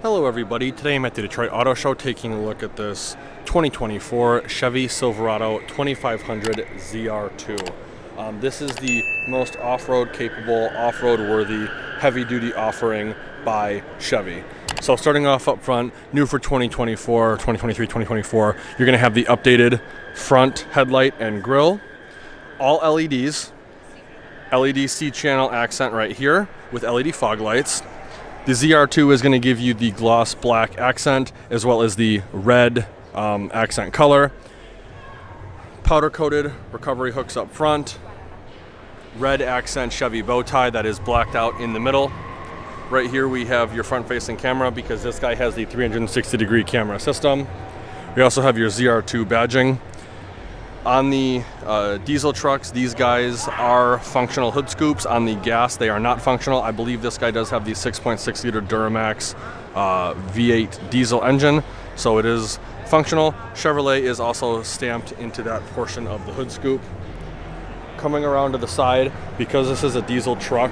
Hello everybody, today I'm at the Detroit Auto Show taking a look at this 2024 Chevy Silverado 2500 ZR2. This is the most off-road capable, off-road worthy, heavy-duty offering by Chevy. So starting off up front, new for 2024, 2023, 2024, you're going to have the updated front headlight and grille, all LEDs, LED C-channel accent right here with LED fog lights. The ZR2 is going to give you the gloss black accent as well as the red accent color. Powder coated recovery hooks up front. Red accent Chevy bow tie that is blacked out in the middle. Right here we have your front facing camera because this guy has the 360-degree camera system. We also have your ZR2 badging. On the diesel trucks, these guys are functional hood scoops. On the gas, they are not functional. I believe this guy does have the 6.6 liter Duramax V8 diesel engine, so it is functional. Chevrolet is also stamped into that portion of the hood scoop. Coming around to the side, because this is a diesel truck,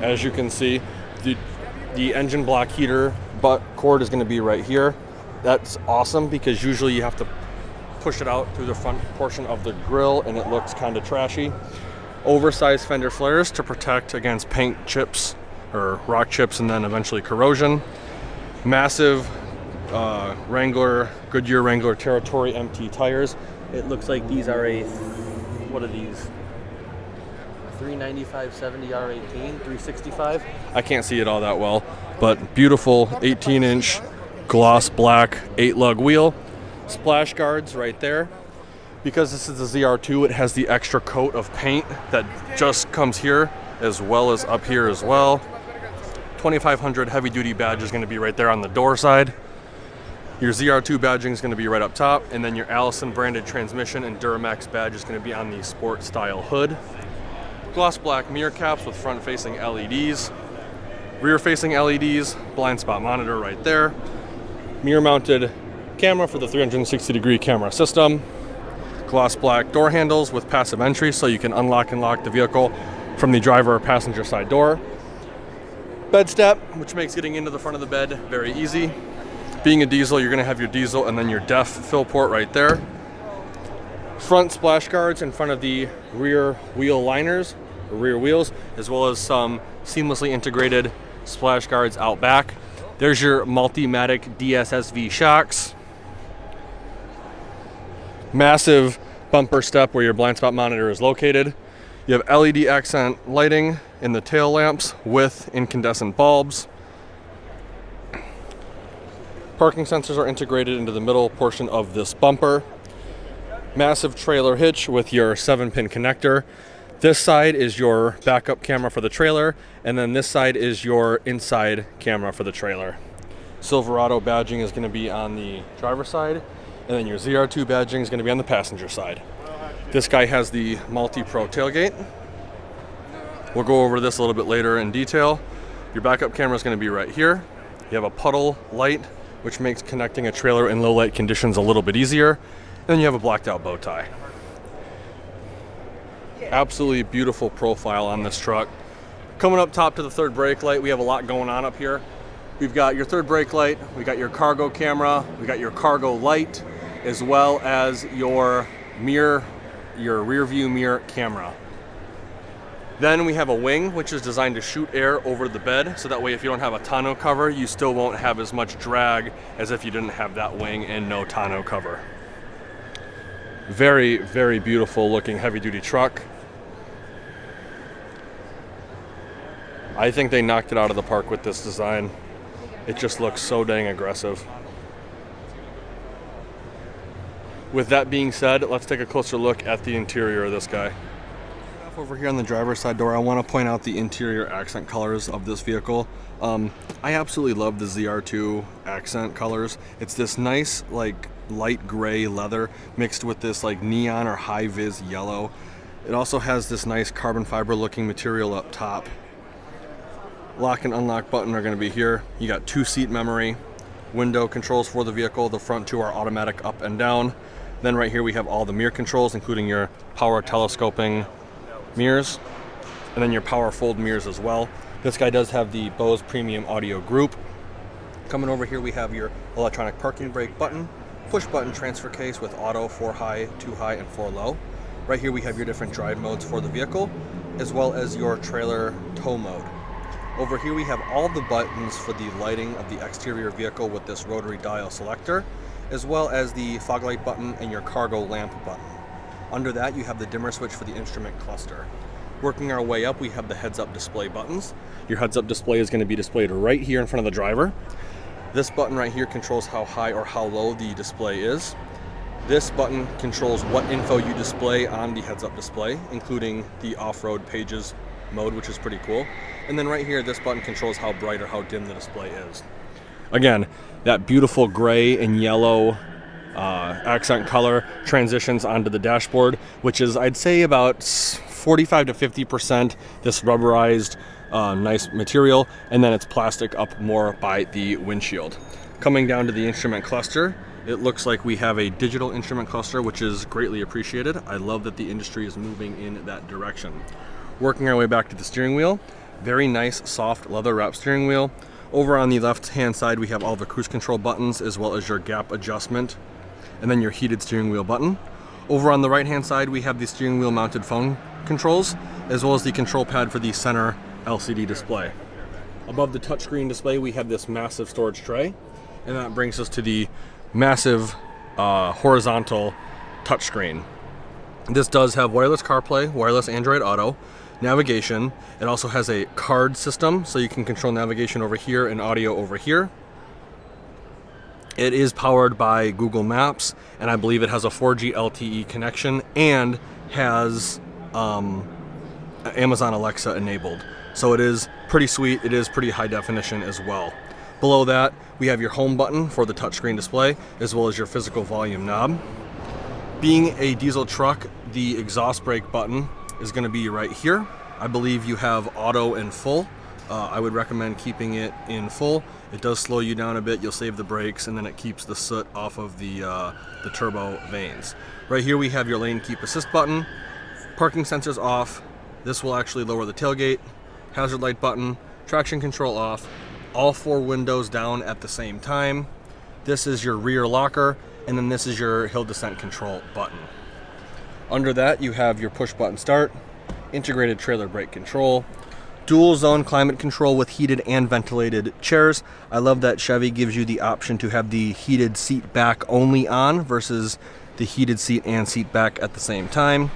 as you can see, the engine block heater butt cord is going to be right here. That's awesome because usually you have to push it out through the front portion of the grille and it looks kind of trashy. Oversized fender flares to protect against paint chips or rock chips and then eventually corrosion. Massive Goodyear Wrangler Territory MT tires. It looks like these are what are these? 395 70 R18, 365. I can't see it all that well, but beautiful 18-inch gloss black 8-lug wheel. Splash guards right there. Because this is the ZR2, it has the extra coat of paint that just comes here as well as up here as well. 2500 heavy duty badge is going to be right there on the door side. Your ZR2 badging is going to be right up top, and then your Allison branded transmission and Duramax badge is going to be on the sport style hood. Gloss black mirror caps with front facing LEDs. Rear facing LEDs, blind spot monitor right there. Mirror mounted camera for the 360-degree camera system. Gloss black door handles with passive entry so you can unlock and lock the vehicle from the driver or passenger side door. Bed step, which makes getting into the front of the bed very easy. Being a diesel, you're going to have your diesel and then your DEF fill port right there. Front splash guards in front of the rear wheel liners, or rear wheels, as well as some seamlessly integrated splash guards out back. There's your Multimatic DSSV shocks. Massive bumper step where your blind spot monitor is located. You have LED accent lighting in the tail lamps with incandescent bulbs. Parking sensors are integrated into the middle portion of this bumper. Massive trailer hitch with your 7-pin connector. This side is your backup camera for the trailer, and then this side is your inside camera for the trailer. Silverado badging is going to be on the driver's side, and then your ZR2 badging is going to be on the passenger side. This guy has the multi-pro tailgate. We'll go over this a little bit later in detail. Your backup camera is going to be right here. You have a puddle light, which makes connecting a trailer in low light conditions a little bit easier. And then you have a blacked out bow tie. Absolutely beautiful profile on this truck. Coming up top to the third brake light, we have a lot going on up here. We've got your third brake light, we got your cargo camera, we got your cargo light, as well as your mirror, your rear view mirror camera. Then we have a wing, which is designed to shoot air over the bed, so that way if you don't have a tonneau cover, you still won't have as much drag as if you didn't have that wing and no tonneau cover. Very, very beautiful looking heavy duty truck. I think they knocked it out of the park with this design. It just looks so dang aggressive. With that being said, let's take a closer look at the interior of this guy. Over here on the driver's side door, I want to point out the interior accent colors of this vehicle. I absolutely love the ZR2 accent colors. It's this nice like light gray leather mixed with this like neon or high vis yellow. It also has this nice carbon fiber looking material up top. Lock and unlock button are going to be here. You got 2-seat memory, window controls for the vehicle. The front two are automatic up and down. Then right here we have all the mirror controls, including your power telescoping mirrors, and then your power fold mirrors as well. This guy does have the Bose Premium Audio Group. Coming over here, we have your electronic parking brake button, push button transfer case with auto, 4 high, 2 high, and 4 low. Right here we have your different drive modes for the vehicle, as well as your trailer tow mode. Over here we have all the buttons for the lighting of the exterior vehicle with this rotary dial selector, as well as the fog light button and your cargo lamp button. Under that you have the dimmer switch for the instrument cluster. Working our way up, we have the heads-up display buttons. Your heads-up display is going to be displayed right here in front of the driver. This button right here controls how high or how low the display is. This button controls what info you display on the heads-up display, including the off-road pages mode, which is pretty cool. And then right here, this button controls how bright or how dim the display is. Again, that beautiful gray and yellow accent color transitions onto the dashboard, which is, I'd say, about 45 to 50% this rubberized nice material, and then it's plastic up more by the windshield. Coming down to the instrument cluster, it looks like we have a digital instrument cluster, which is greatly appreciated. I love that the industry is moving in that direction. Working our way back to the steering wheel, very nice soft leather wrap steering wheel. Over on the left hand side we have all the cruise control buttons, as well as your gap adjustment, and then your heated steering wheel button. Over on the right hand side we have the steering wheel mounted phone controls, as well as the control pad for the center LCD display. Above the touchscreen display we have this massive storage tray, and that brings us to the massive horizontal touchscreen. This does have wireless CarPlay, wireless Android Auto, navigation. It also has a card system, so you can control navigation over here and audio over here. It is powered by Google Maps, and I believe it has a 4G LTE connection and has Amazon Alexa enabled. So it is pretty sweet. It is pretty high definition as well. Below that, we have your home button for the touchscreen display, as well as your physical volume knob. Being a diesel truck, the exhaust brake button is going to be right here. I believe you have auto and full. I would recommend keeping it in full. It does slow you down a bit. You'll save the brakes, and then it keeps the soot off of the turbo vanes. Right here we have your lane keep assist button. Parking sensors off. This will actually lower the tailgate. Hazard light button. Traction control off. All 4 windows down at the same time. This is your rear locker, and then this is your hill descent control button. Under that you have your push button start, integrated trailer brake control, dual zone climate control with heated and ventilated chairs. I love that Chevy gives you the option to have the heated seat back only on versus the heated seat and seat back at the same time.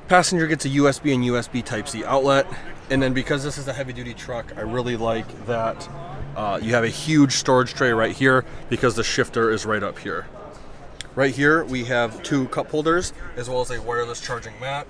Passenger gets a USB and USB Type-C outlet. And then because this is a heavy duty truck, I really like that you have a huge storage tray right here because the shifter is right up here. Right here we have 2 cup holders, as well as a wireless charging mat.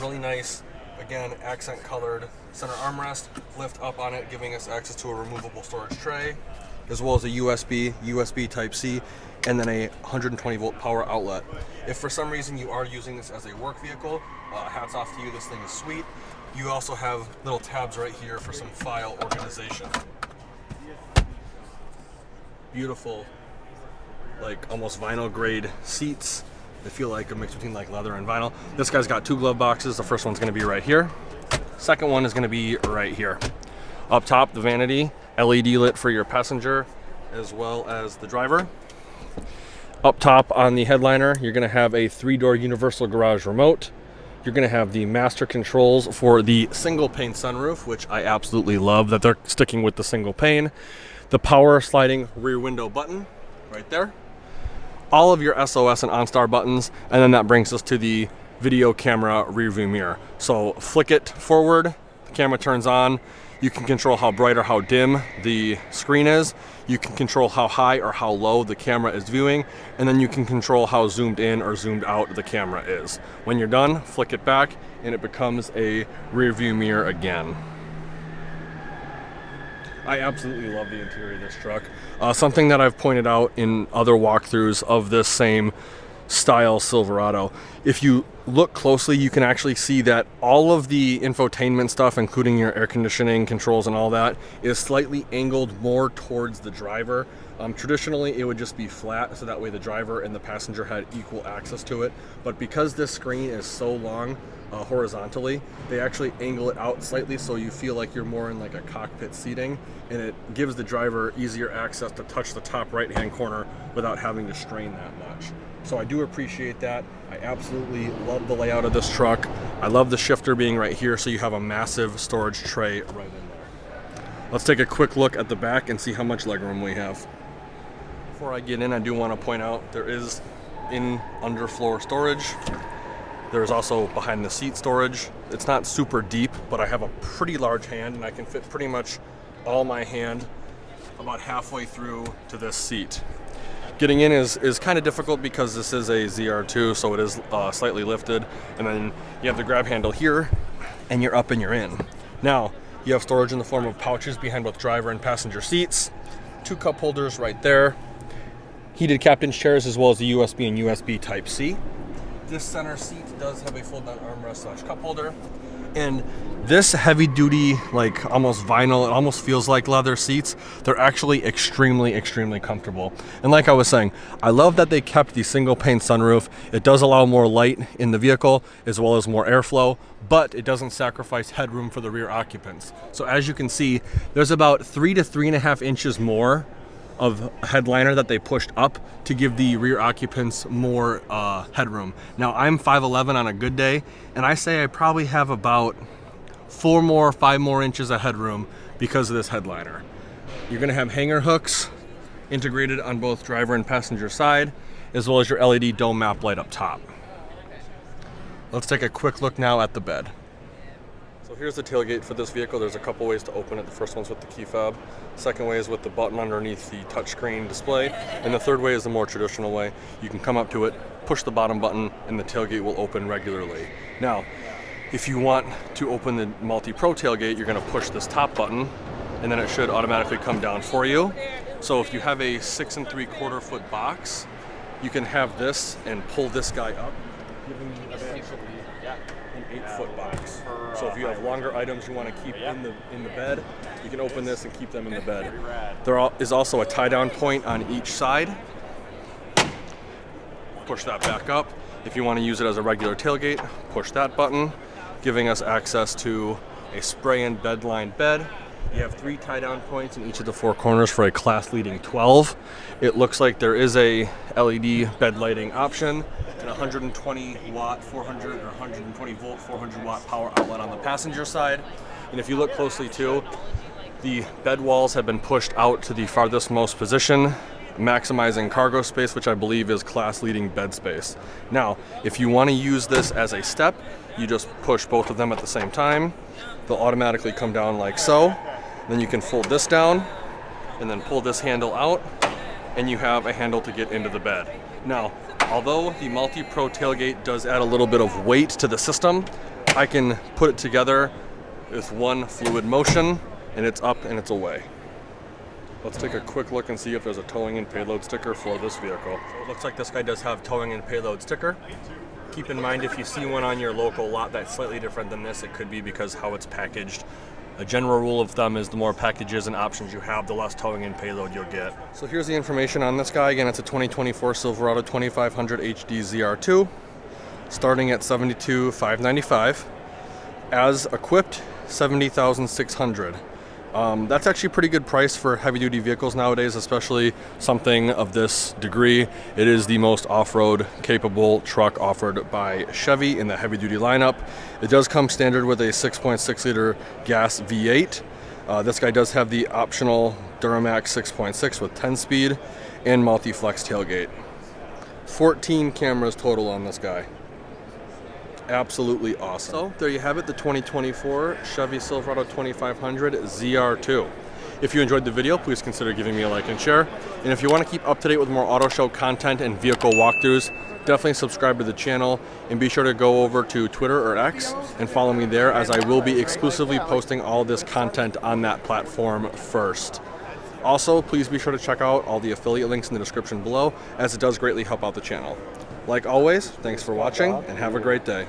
Really nice, again, accent colored center armrest. Lift up on it, giving us access to a removable storage tray, as well as a USB Type-C, and then a 120 volt power outlet. If for some reason you are using this as a work vehicle, hats off to you, this thing is sweet. You also have little tabs right here for some file organization. Beautiful, like almost vinyl grade seats. They feel like a mix between like leather and vinyl. This guy's got 2 glove boxes. The first one's gonna be right here. Second one is gonna be right here. Up top, the vanity, LED lit for your passenger as well as the driver. Up top on the headliner, you're gonna have a 3-door universal garage remote. You're gonna have the master controls for the single pane sunroof, which I absolutely love that they're sticking with the single pane. The power sliding rear window button right there. All of your SOS and OnStar buttons, and then that brings us to the video camera rear view mirror. So flick it forward, the camera turns on. You can control how bright or how dim the screen is. You can control how high or how low the camera is viewing, and then you can control how zoomed in or zoomed out the camera is. When you're done, flick it back and it becomes a rear view mirror again. I absolutely love the interior of this truck. Something that I've pointed out in other walkthroughs of this same style Silverado, if you look closely, you can actually see that all of the infotainment stuff, including your air conditioning controls and all that, is slightly angled more towards the driver. Traditionally, it would just be flat, so that way the driver and the passenger had equal access to it. But because this screen is so long horizontally, they actually angle it out slightly so you feel like you're more in like a cockpit seating, and it gives the driver easier access to touch the top right-hand corner without having to strain that much. So I do appreciate that. I absolutely love the layout of this truck. I love the shifter being right here, so you have a massive storage tray right in there. Let's take a quick look at the back and see how much legroom we have. Before I get in, I do want to point out there is underfloor storage. There's also behind the seat storage. It's not super deep, but I have a pretty large hand, and I can fit pretty much all my hand about halfway through to this seat. Getting in is kind of difficult because this is a ZR2, so it is slightly lifted, and then you have the grab handle here, and you're up and you're in. Now, you have storage in the form of pouches behind both driver and passenger seats, 2 cup holders right there, heated captain's chairs, as well as the USB and USB Type-C. This center seat does have a fold-down armrest / cup holder, and this heavy-duty, like almost vinyl, it almost feels like leather seats. They're actually extremely comfortable. And like I was saying, I love that they kept the single-pane sunroof. It does allow more light in the vehicle as well as more airflow, but it doesn't sacrifice headroom for the rear occupants. So as you can see, there's about 3 to 3.5 inches more of headliner that they pushed up to give the rear occupants more headroom. Now, I'm 5'11" on a good day, and I say I probably have about 5 more inches of headroom because of this headliner. You're gonna have hanger hooks integrated on both driver and passenger side, as well as your LED dome map light up top. Let's take a quick look now at the bed. So here's the tailgate for this vehicle. There's a couple ways to open it. The first one's with the key fob. Second way is with the button underneath the touchscreen display. And the third way is the more traditional way. You can come up to it, push the bottom button, and the tailgate will open regularly. Now, if you want to open the multi-pro tailgate, you're gonna push this top button, and then it should automatically come down for you. So if you have a 6 3/4 foot box, you can have this and pull this guy up, giving you eventually an 8-foot box. So if you have longer items you want to keep in the bed, you can open this and keep them in the bed. There is also a tie-down point on each side. Push that back up. If you want to use it as a regular tailgate, push that button, giving us access to a spray-in bed-lined bed. You have 3 tie-down points in each of the 4 corners for a class-leading 12. It looks like there is a LED bed lighting option, and 120 watt 400 or 120 volt 400 watt power outlet on the passenger side. And if you look closely too, the bed walls have been pushed out to the farthest most position, maximizing cargo space, which I believe is class-leading bed space. Now, if you want to use this as a step, you just push both of them at the same time. They'll automatically come down like so. Then you can fold this down and then pull this handle out, and you have a handle to get into the bed. Now, although the multi-pro tailgate does add a little bit of weight to the system, I can put it together with one fluid motion, and it's up and it's away. Let's take a quick look and see if there's a towing and payload sticker for this vehicle. So it looks like this guy does have towing and payload sticker. Keep in mind, if you see one on your local lot that's slightly different than this, it could be because how it's packaged. A general rule of thumb is the more packages and options you have, the less towing and payload you'll get. So here's the information on this guy. Again, it's a 2024 Silverado 2500 HD ZR2, starting at $72,595. As equipped, $70,600. That's actually a pretty good price for heavy-duty vehicles nowadays, especially something of this degree. It is the most off-road capable truck offered by Chevy in the heavy-duty lineup. It does come standard with a 6.6-liter gas V8. This guy does have the optional Duramax 6.6 with 10-speed and multi-flex tailgate. 14 cameras total on this guy. Absolutely awesome. So there you have it, the 2024 Chevy Silverado 2500 ZR2. If you enjoyed the video, please consider giving me a like and share. And if you want to keep up to date with more auto show content and vehicle walkthroughs, definitely subscribe to the channel, and be sure to go over to Twitter or X and follow me there, as I will be exclusively posting all this content on that platform first. Also, please be sure to check out all the affiliate links in the description below, as it does greatly help out the channel. Like always, thanks for watching and have a great day.